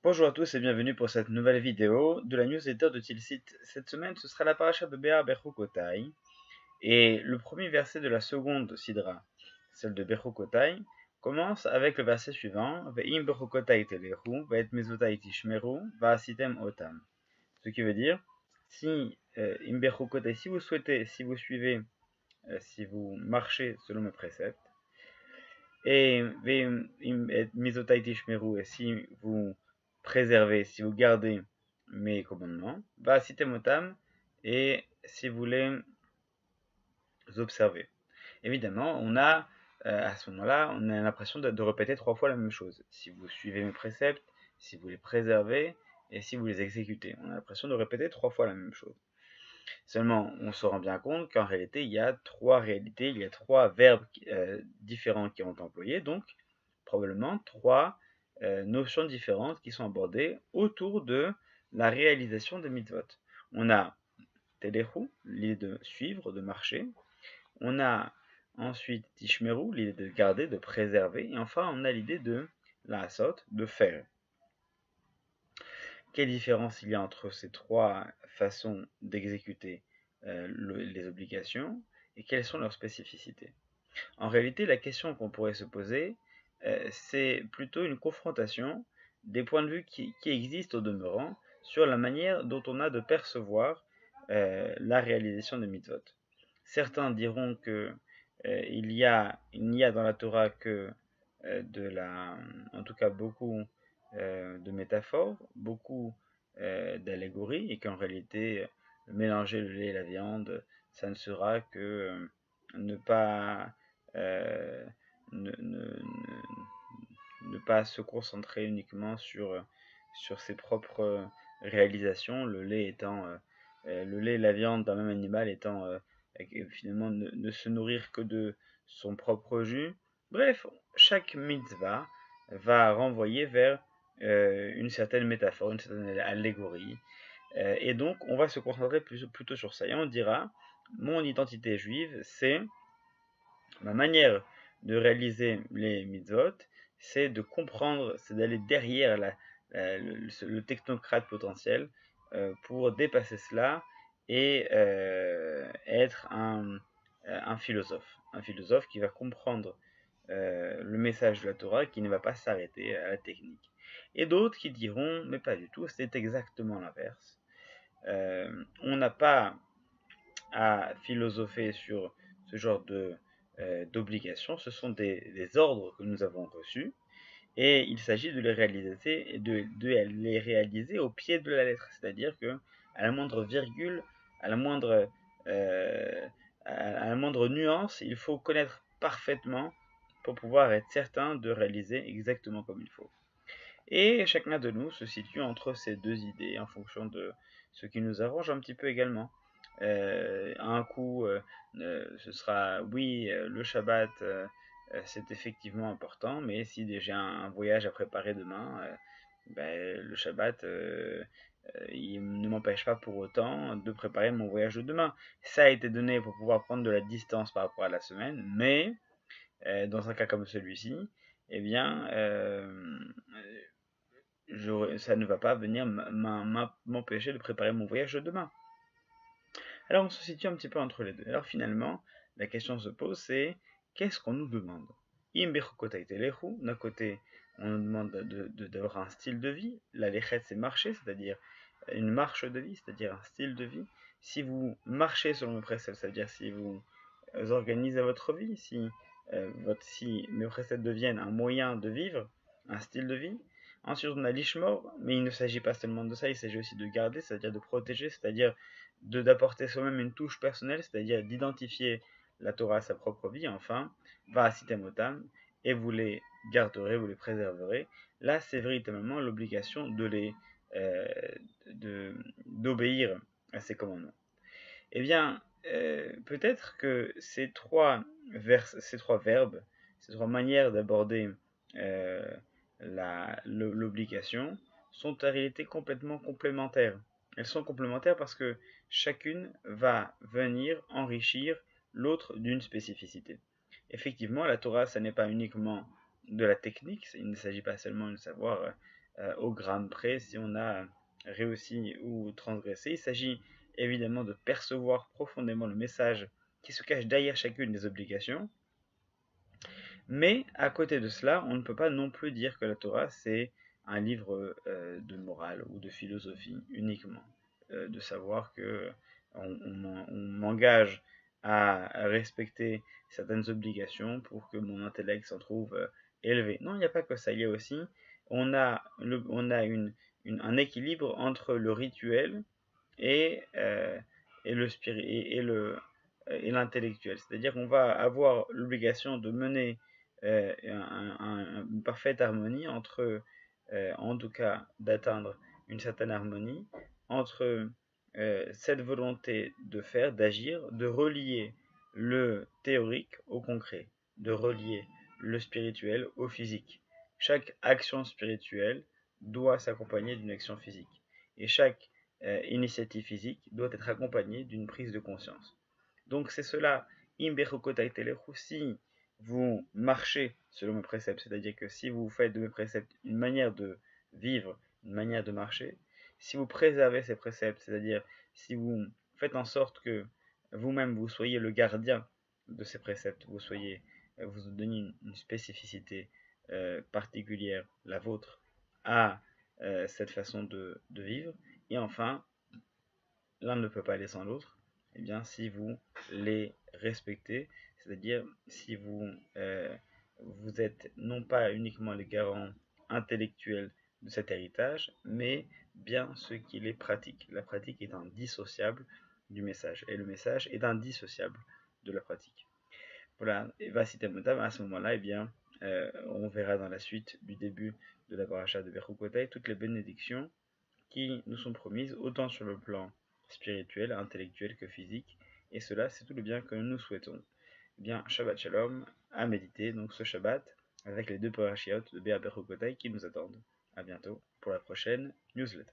Bonjour à tous et bienvenue pour cette nouvelle vidéo de la newsletter de Tilsit. Cette semaine, ce sera la paracha de Béar Bechukotai et le premier verset de la seconde sidra, celle de Bechukotai, commence avec le verset suivant Ve'im Bechukotai telechu, ve'et mezotai tishmeru, va'asitem otam. Ce qui veut dire si im Bechukotai, si vous souhaitez, si vous suivez, si vous marchez selon mes préceptes, et Misotai Tishmeru, et si vous préservez, si vous gardez mes commandements, va Sitemotam, et si vous les observez. Évidemment, on a à ce moment-là, on a l'impression de répéter 3 fois la même chose. Si vous suivez mes préceptes, si vous les préservez, et si vous les exécutez. On a l'impression de répéter 3 fois la même chose. Seulement, on se rend bien compte qu'en réalité, il y a 3 réalités, il y a 3 verbes différents qui ont employé, donc probablement 3 notions différentes qui sont abordées autour de la réalisation des mitzvot. On a telechu, l'idée de suivre, de marcher. On a ensuite tishmeru, l'idée de garder, de préserver. Et enfin, on a l'idée de laasot, de faire. Quelle différence il y a entre ces 3 façons d'exécuter les obligations et quelles sont leurs spécificités? En réalité, la question qu'on pourrait se poser, c'est plutôt une confrontation des points de vue qui existent au demeurant sur la manière dont on a de percevoir la réalisation des mitzvot. Certains diront que il n'y a dans la Torah que en tout cas beaucoup de métaphores, beaucoup d'allégories, et qu'en réalité, mélanger le lait et la viande, ça ne sera que ne pas euh, ne, ne- ne pas se concentrer uniquement sur ses propres réalisations, le lait et la viande d'un même animal étant finalement ne se nourrir que de son propre jus. Bref, chaque mitzvah va renvoyer vers une certaine métaphore, une certaine allégorie. Et donc, on va se concentrer plutôt sur ça. Et on dira, mon identité juive, c'est ma manière de réaliser les mitzvot, c'est de comprendre, c'est d'aller derrière le technocrate potentiel pour dépasser cela et être un philosophe. Un philosophe qui va comprendre le message de la Torah, qui ne va pas s'arrêter à la technique. Et d'autres qui diront, mais pas du tout, c'est exactement l'inverse. On n'a pas à philosopher sur ce genre d'obligations, ce sont des ordres que nous avons reçus, et il s'agit de les réaliser, de les réaliser au pied de la lettre, c'est-à-dire que à la moindre virgule, à la moindre, euh, à la moindre nuance, il faut connaître parfaitement pour pouvoir être certain de réaliser exactement comme il faut. Et chacun de nous se situe entre ces deux idées en fonction de ce qui nous arrange un petit peu également. Un coup, ce sera oui, le Shabbat, c'est effectivement important, mais si j'ai un voyage à préparer demain, ben, le Shabbat, il ne m'empêche pas pour autant de préparer mon voyage de demain. Ça a été donné pour pouvoir prendre de la distance par rapport à la semaine, mais dans un cas comme celui-ci, eh bien, ça ne va pas venir m'empêcher de préparer mon voyage de demain. Alors on se situe un petit peu entre les deux. Alors finalement, la question se pose, c'est qu'est-ce qu'on nous demande? D'un côté, on nous demande d'avoir un style de vie. La lechet, c'est marcher, c'est-à-dire une marche de vie, c'est-à-dire un style de vie. Si vous marchez selon mes préceptes, c'est-à-dire si vous organisez votre vie, si mes préceptes deviennent un moyen de vivre, un style de vie. Ensuite, on a l'ishmor, mais il ne s'agit pas seulement de ça, il s'agit aussi de garder, c'est-à-dire de protéger, c'est-à-dire d'apporter soi-même une touche personnelle, c'est-à-dire d'identifier la Torah à sa propre vie. Enfin, va à Sitemotam, et vous les garderez, vous les préserverez. Là, c'est véritablement l'obligation euh, d'obéir à ces commandements. Eh bien, peut-être que ces trois verbes, ces trois manières d'aborder euh, l'obligation sont en réalité complètement complémentaires. Elles sont complémentaires parce que chacune va venir enrichir l'autre d'une spécificité. Effectivement, la Torah, ça n'est pas uniquement de la technique, il ne s'agit pas seulement de savoir au gramme près si on a réussi ou transgressé. Il s'agit évidemment de percevoir profondément le message qui se cache derrière chacune des obligations. Mais à côté de cela, on ne peut pas non plus dire que la Torah, c'est un livre de morale ou de philosophie uniquement. De savoir que on m'engage à respecter certaines obligations pour que mon intellect s'en trouve élevé. Non, il n'y a pas que ça. Il y a aussi, on a un équilibre entre le rituel et, et l'intellectuel. C'est-à-dire qu'on va avoir l'obligation de mener une parfaite harmonie entre, en tout cas, d'atteindre une certaine harmonie entre cette volonté de faire, d'agir, de relier le théorique au concret, de relier le spirituel au physique. Chaque action spirituelle doit s'accompagner d'une action physique. Et chaque initiative physique doit être accompagnée d'une prise de conscience. Donc c'est cela, si vous marchez selon mes préceptes, c'est-à-dire que si vous faites de mes préceptes une manière de vivre, une manière de marcher, si vous préservez ces préceptes, c'est-à-dire si vous faites en sorte que vous-même vous soyez le gardien de ces préceptes, vous donnez une spécificité particulière, la vôtre, à cette façon de vivre, et enfin, l'un ne peut pas aller sans l'autre, eh bien, si vous les respectez, c'est-à-dire si vous êtes non pas uniquement les garants intellectuels de cet héritage, mais bien ceux qui les pratiquent. La pratique est indissociable du message, et le message est indissociable de la pratique. Voilà, et Vasitamotam, à ce moment-là, eh bien, on verra dans la suite du début de la paracha de Berukotay toutes les bénédictions qui nous sont promises, autant sur le plan spirituel, intellectuel que physique, et cela, c'est tout le bien que nous souhaitons. Eh bien, Shabbat Shalom, à méditer, donc ce Shabbat, avec les deux parachiotes de Béa Berukotay qui nous attendent. À bientôt pour la prochaine newsletter.